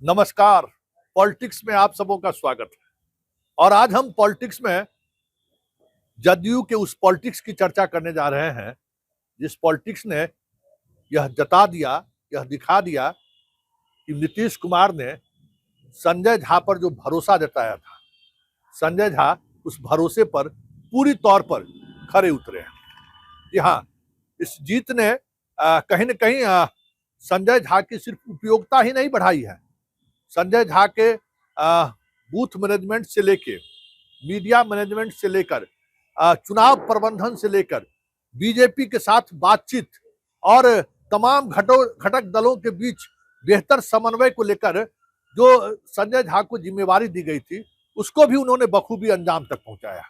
नमस्कार। पॉलिटिक्स में आप सबों का स्वागत है। और आज हम पॉलिटिक्स में जदयू के उस पॉलिटिक्स की चर्चा करने जा रहे हैं जिस पॉलिटिक्स ने यह जता दिया, यह दिखा दिया कि नीतीश कुमार ने संजय झा पर जो भरोसा जताया था, संजय झा उस भरोसे पर पूरी तौर पर खरे उतरे हैं। जी हाँ, इस जीत ने कहीं न कहीं संजय झा की सिर्फ उपयोगिता ही नहीं बढ़ाई है, संजय झा के बूथ मैनेजमेंट से लेके, मीडिया मैनेजमेंट से लेकर, चुनाव प्रबंधन से लेकर, बीजेपी के साथ बातचीत और तमाम घटक दलों के बीच बेहतर समन्वय को लेकर जो संजय झा को जिम्मेवारी दी गई थी, उसको भी उन्होंने बखूबी अंजाम तक पहुंचाया।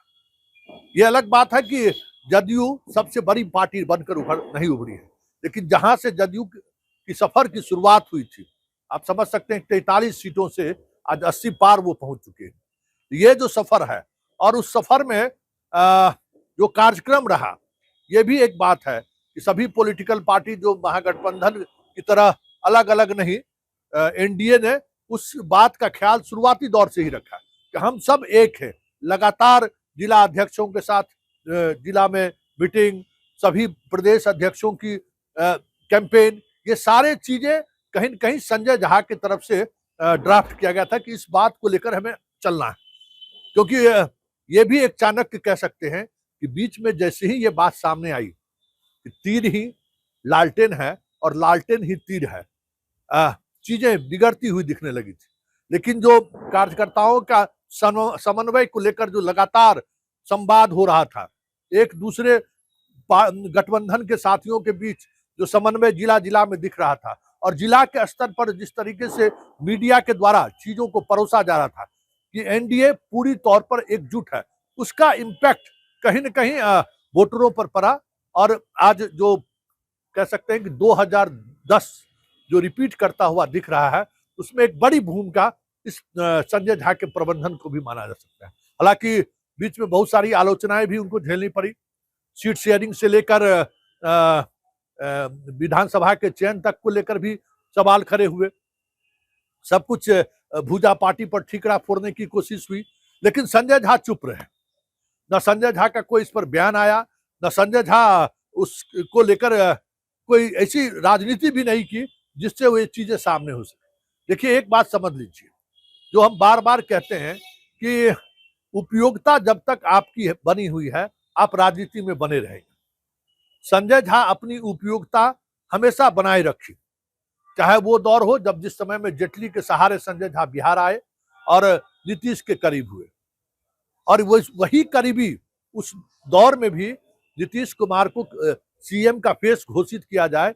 ये अलग बात है कि जदयू सबसे बड़ी पार्टी बनकर नहीं उभरी है, लेकिन जहां से जदयू की सफर की शुरुआत हुई थी, आप समझ सकते हैं 43 सीटों से आज 80 पार वो पहुंच चुके हैं। ये जो सफर है और उस सफर में जो कार्यक्रम रहा, ये भी एक बात है कि सभी पॉलिटिकल पार्टी जो महागठबंधन की तरह अलग अलग नहीं, एनडीए ने उस बात का ख्याल शुरुआती दौर से ही रखा कि हम सब एक हैं। लगातार जिला अध्यक्षों के साथ जिला में मीटिंग, सभी प्रदेश अध्यक्षों की कैंपेन, ये सारे चीजें कहीं न कहीं संजय झा की तरफ से ड्राफ्ट किया गया था कि इस बात को लेकर हमें चलना है। क्योंकि ये भी एक चाणक्य कह सकते हैं कि बीच में जैसे ही ये बात सामने आई कि तीर ही लालटेन है और लालटेन ही तीर है, चीजें बिगड़ती हुई दिखने लगी थी। लेकिन जो कार्यकर्ताओं का समन्वय को लेकर जो लगातार संवाद हो रहा था, एक दूसरे गठबंधन के साथियों के बीच जो समन्वय जिला जिला में दिख रहा था, और जिला के स्तर पर जिस तरीके से मीडिया के द्वारा चीजों को परोसा जा रहा था कि एनडीए पूरी तौर पर एकजुट है, उसका इम्पैक्ट कहीं न कहीं वोटरों पर पड़ा। और आज जो कह सकते हैं कि 2010 जो रिपीट करता हुआ दिख रहा है, उसमें एक बड़ी भूमिका इस संजय झा के प्रबंधन को भी माना जा सकता है। हालांकि बीच में बहुत सारी आलोचनाएं भी उनको झेलनी पड़ी, सीट शेयरिंग से लेकर विधानसभा के चयन तक को लेकर भी सवाल खड़े हुए। सब कुछ भुजा पार्टी पर ठीकरा फोड़ने की कोशिश हुई, लेकिन संजय झा चुप रहे। न संजय झा का कोई इस पर बयान आया, न संजय झा उसको लेकर कोई ऐसी राजनीति भी नहीं की जिससे वो ये चीजें सामने हो सके। देखिए, एक बात समझ लीजिए, जो हम बार बार कहते हैं कि उपयोगिता जब तक आपकी बनी हुई है, आप राजनीति में बने रहेंगे। संजय झा अपनी उपयोगिता हमेशा बनाए रखी, चाहे वो दौर हो जब जिस समय में जेटली के सहारे संजय झा बिहार आए और नीतीश के करीब हुए, और वही करीबी उस दौर में भी नीतीश कुमार को सीएम का फेस घोषित किया जाए,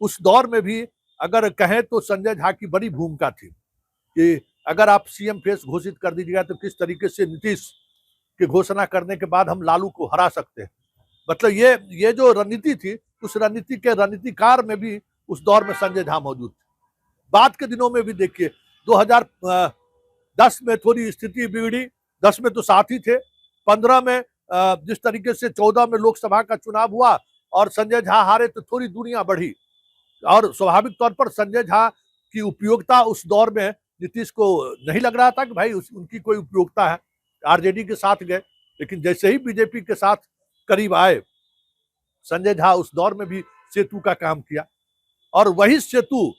उस दौर में भी अगर कहें तो संजय झा की बड़ी भूमिका थी कि अगर आप सीएम फेस घोषित कर दीजिएगा तो किस तरीके से नीतीश की घोषणा करने के बाद हम लालू को हरा सकते हैं। मतलब ये जो रणनीति थी, उस रणनीति के रणनीतिकार में भी उस दौर में संजय झा मौजूद थे। बाद के दिनों में भी देखिए, 2010 में थोड़ी स्थिति बिगड़ी, 10 में तो साथ ही थे, 15 में जिस तरीके से 14 में लोकसभा का चुनाव हुआ और संजय झा हारे तो थोड़ी दूरियां बढ़ी, और स्वाभाविक तौर पर संजय झा की उपयोगिता उस दौर में नीतीश को नहीं लग रहा था कि भाई उनकी कोई उपयोगिता है, आरजेडी के साथ गए। लेकिन जैसे ही बीजेपी के साथ करीब आए, संजय झा उस दौर में भी सेतु का काम किया, और वही सेतु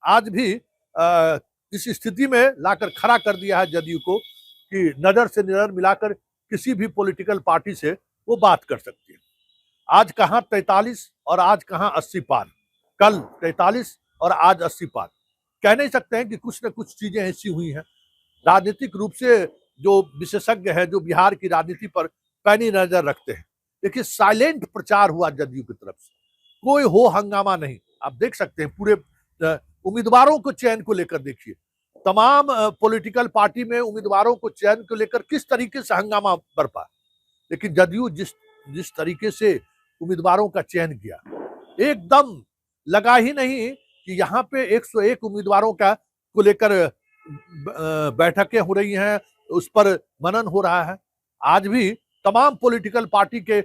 आज भी इस स्थिति में लाकर खड़ा कर दिया है जदयू को कि नजर से नजर मिलाकर किसी भी पॉलिटिकल पार्टी से वो बात कर सकती है। आज कहां 43 और आज कहां 80 पार, कल 43 और आज 80 पार। कह नहीं सकते हैं कि कुछ न कुछ चीजें ऐसी हुई हैं। राजनीतिक रूप से जो विशेषज्ञ हैं, जो बिहार की राजनीति पर पैनी नजर रखते हैं, देखिए साइलेंट प्रचार हुआ जदयू की तरफ से, कोई हो हंगामा नहीं। आप देख सकते हैं पूरे उम्मीदवारों को चयन को लेकर देखिए, तमाम पॉलिटिकल पार्टी में उम्मीदवारों को चयन को लेकर किस तरीके से हंगामा बरपा, लेकिन जदयू जिस तरीके से उम्मीदवारों का चयन किया, एकदम लगा ही नहीं कि यहाँ पे 101 उम्मीदवारों का को लेकर बैठकें हो रही हैं, उस पर मनन हो रहा है। आज भी तमाम पॉलिटिकल पार्टी के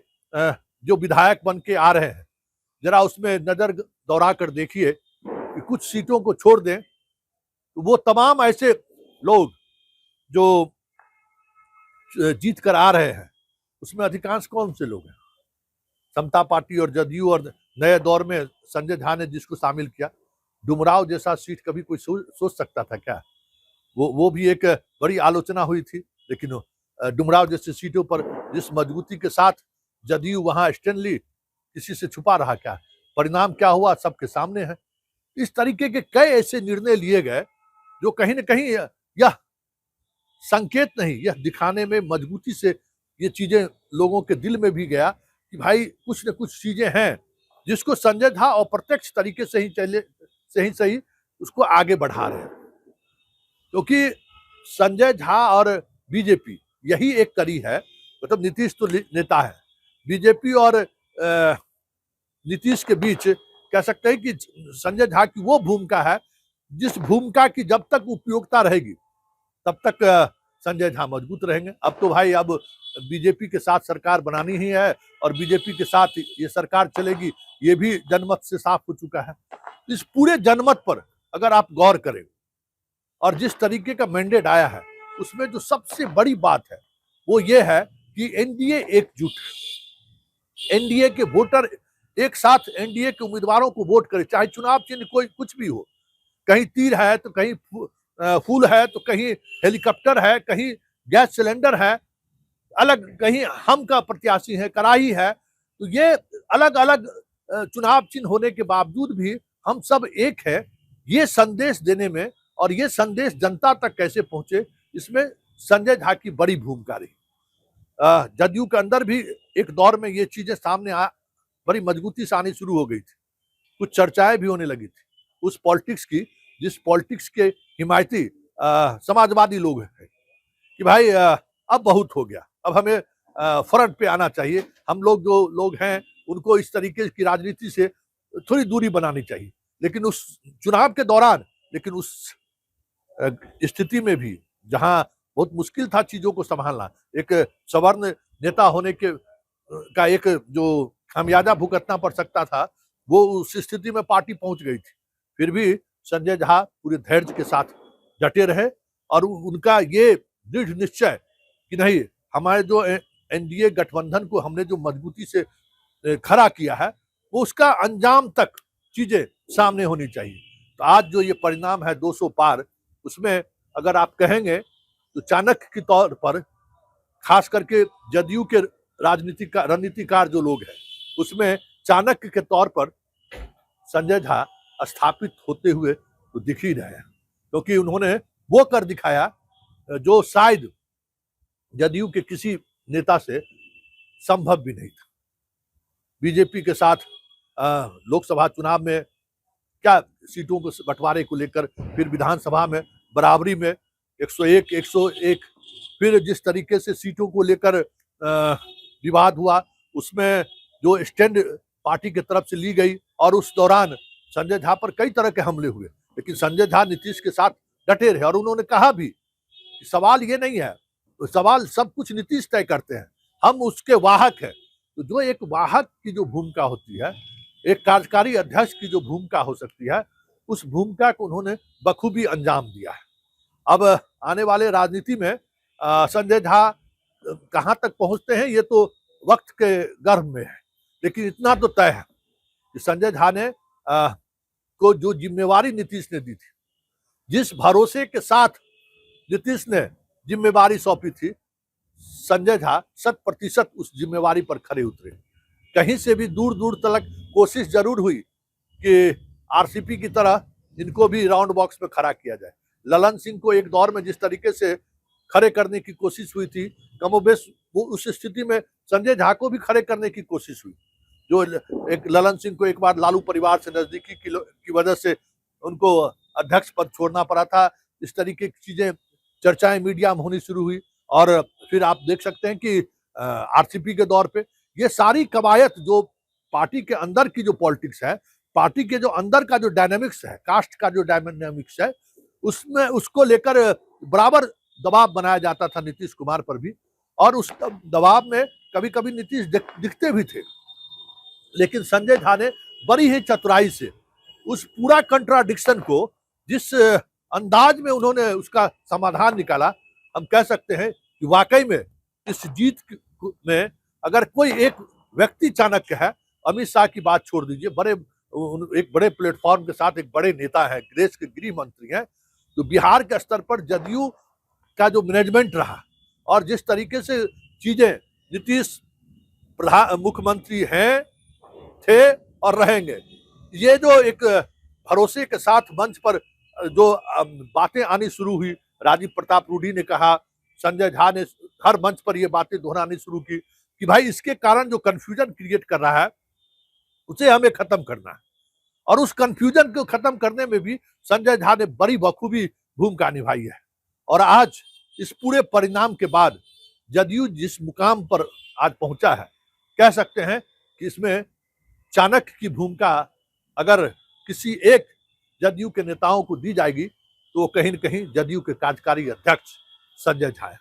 जो विधायक बन के आ रहे हैं, जरा उसमें नजर दौड़ा कर देखिए कि कुछ सीटों को छोड़ दें तो वो तमाम ऐसे लोग जो जीत कर आ रहे हैं उसमें अधिकांश कौन से लोग हैं? समता पार्टी और जदयू और नए दौर में संजय झा ने जिसको शामिल किया, डुमराव जैसा सीट कभी कोई सोच सकता था क्या? वो भी एक बड़ी आलोचना हुई थी, लेकिन डुमराव जैसी सीटों पर जिस मजबूती के साथ जदयू वहां स्टैंड ली, किसी से छुपा रहा क्या? परिणाम क्या हुआ सबके सामने है। इस तरीके के कई ऐसे निर्णय लिए गए जो कहीं ना कहीं यह संकेत नहीं, यह दिखाने में मजबूती से ये चीजें लोगों के दिल में भी गया कि भाई कुछ न कुछ चीजें हैं जिसको संजय झा अप्रत्यक्ष तरीके से ही सही उसको आगे बढ़ा रहे हैं। क्योंकि संजय झा और बीजेपी यही एक कड़ी है, मतलब नीतीश तो नेता है, बीजेपी और नीतीश के बीच कह सकते हैं कि संजय झा की वो भूमिका है जिस भूमिका की जब तक उपयोगिता रहेगी तब तक संजय झा मजबूत रहेंगे। अब तो भाई अब बीजेपी के साथ सरकार बनानी ही है और बीजेपी के साथ ये सरकार चलेगी, ये भी जनमत से साफ हो चुका है। इस पूरे जनमत पर अगर आप गौर करें और जिस तरीके का मैंडेट आया है उसमें जो सबसे बड़ी बात है वो ये है कि एनडीए एकजुट है। एनडीए के वोटर एक साथ एनडीए के उम्मीदवारों को वोट करें, चाहे चुनाव चिन्ह कोई कुछ भी हो, कहीं तीर है तो कहीं फूल है तो कहीं हेलीकॉप्टर है, कहीं गैस सिलेंडर है, अलग कहीं हम का प्रत्याशी है, कड़ाही है। तो ये अलग अलग चुनाव चिन्ह होने के बावजूद भी हम सब एक है, ये संदेश देने में और ये संदेश जनता तक कैसे पहुंचे, इसमें संजय झा की बड़ी भूमिका रही। जदयू के अंदर भी एक दौर में ये चीजें सामने बड़ी मजबूती से आनी शुरू हो गई थी, कुछ चर्चाएं भी होने लगी थी उस पॉलिटिक्स की जिस पॉलिटिक्स के हिमायती समाजवादी लोग हैं कि भाई अब बहुत हो गया, अब हमें फ्रंट पे आना चाहिए, हम लोग जो लोग हैं उनको इस तरीके की राजनीति से थोड़ी दूरी बनानी चाहिए। लेकिन उस चुनाव के दौरान, लेकिन उस स्थिति में भी जहां बहुत मुश्किल था चीजों को संभालना, एक सवर्ण नेता होने का एक जो खामियाजा भुगतना पड़ सकता था, वो उस स्थिति में पार्टी पहुंच गई थी। फिर भी संजय झा पूरे धैर्य के साथ डटे रहे और उनका ये दृढ़ निश्चय कि नहीं, हमारे जो एनडीए गठबंधन को हमने जो मजबूती से खड़ा किया है वो उसका अंजाम तक चीजें सामने होनी चाहिए। तो आज जो ये परिणाम है 200 पार, उसमें अगर आप कहेंगे तो चाणक्य के तौर पर खास करके जदयू के रणनीतिकार जो लोग हैं उसमें चाणक्य के तौर पर संजय झा स्थापित होते हुए तो दिख ही रहे हैं, क्योंकि उन्होंने वो कर दिखाया जो शायद जदयू के किसी नेता से संभव भी नहीं था। बीजेपी के साथ लोकसभा चुनाव में क्या सीटों को बंटवारे को लेकर, फिर विधानसभा में बराबरी में 101, फिर जिस तरीके से सीटों को लेकर विवाद हुआ उसमें जो स्टैंड पार्टी की तरफ से ली गई और उस दौरान संजय झा पर कई तरह के हमले हुए, लेकिन संजय झा नीतीश के साथ डटे रहे और उन्होंने कहा भी कि सवाल ये नहीं है, सवाल सब कुछ नीतीश तय करते हैं, हम उसके वाहक हैं। तो जो एक वाहक की जो भूमिका होती है, एक कार्यकारी अध्यक्ष की जो भूमिका हो सकती है, उस भूमिका को उन्होंने बखूबी अंजाम दिया है। अब आने वाले राजनीति में संजय झा कहां तक पहुंचते हैं ये तो वक्त के गर्भ में है, लेकिन इतना तो तय है कि संजय झा ने को जो जिम्मेवारी नीतीश ने दी थी, जिस भरोसे के साथ नीतीश ने जिम्मेवारी सौंपी थी, संजय झा 100% उस जिम्मेवारी पर खड़े उतरे। कहीं से भी दूर दूर तक कोशिश जरूर हुई कि आरसीपी की तरह इनको भी राउंड बॉक्स में खड़ा किया जाए। ललन सिंह को एक दौर में जिस तरीके से खड़े करने की कोशिश हुई थी, कमोबेश वो उस स्थिति में संजय झा को भी खड़े करने की कोशिश हुई। जो एक ललन सिंह को एक बार लालू परिवार से नजदीकी की वजह से उनको अध्यक्ष पद छोड़ना पड़ा था, इस तरीके की चीजें चर्चाएं मीडिया में होनी शुरू हुई। और फिर आप देख सकते हैं कि आरसीपी के दौर पे ये सारी कवायद जो पार्टी के अंदर की जो पॉलिटिक्स है, पार्टी के जो अंदर का जो डायनेमिक्स है, कास्ट का जो डायनेमिक्स है, उसमें उसको लेकर बराबर दबाव बनाया जाता था नीतीश कुमार पर भी, और उस दबाव में कभी कभी नीतीश दिखते भी थे। लेकिन संजय झा ने बड़ी ही चतुराई से उस पूरा कंट्राडिक्शन को, जिस अंदाज में उन्होंने उसका समाधान निकाला, हम कह सकते हैं कि वाकई में इस जीत में अगर कोई एक व्यक्ति चाणक्य है, अमित शाह की बात छोड़ दीजिए, एक बड़े प्लेटफॉर्म के साथ एक बड़े नेता है, देश के गृह मंत्री हैं, तो बिहार के स्तर पर जदयू का जो मैनेजमेंट रहा और जिस तरीके से चीजें, नीतीश मुख्यमंत्री हैं, थे और रहेंगे, ये जो एक भरोसे के साथ मंच पर जो बातें आनी शुरू हुई, राजीव प्रताप रूडी ने कहा, संजय झा ने हर मंच पर ये बातें दोहरानी शुरू की कि भाई इसके कारण जो कंफ्यूजन क्रिएट कर रहा है उसे हमें खत्म करना है। और उस कंफ्यूजन को खत्म करने में भी संजय झा ने बड़ी बखूबी भूमिका निभाई है। और आज इस पूरे परिणाम के बाद जदयू जिस मुकाम पर आज पहुंचा है, कह सकते हैं कि इसमें चाणक्य की भूमिका अगर किसी एक जदयू के नेताओं को दी जाएगी तो वो कहीं न कहीं जदयू के कार्यकारी अध्यक्ष संजय झा है।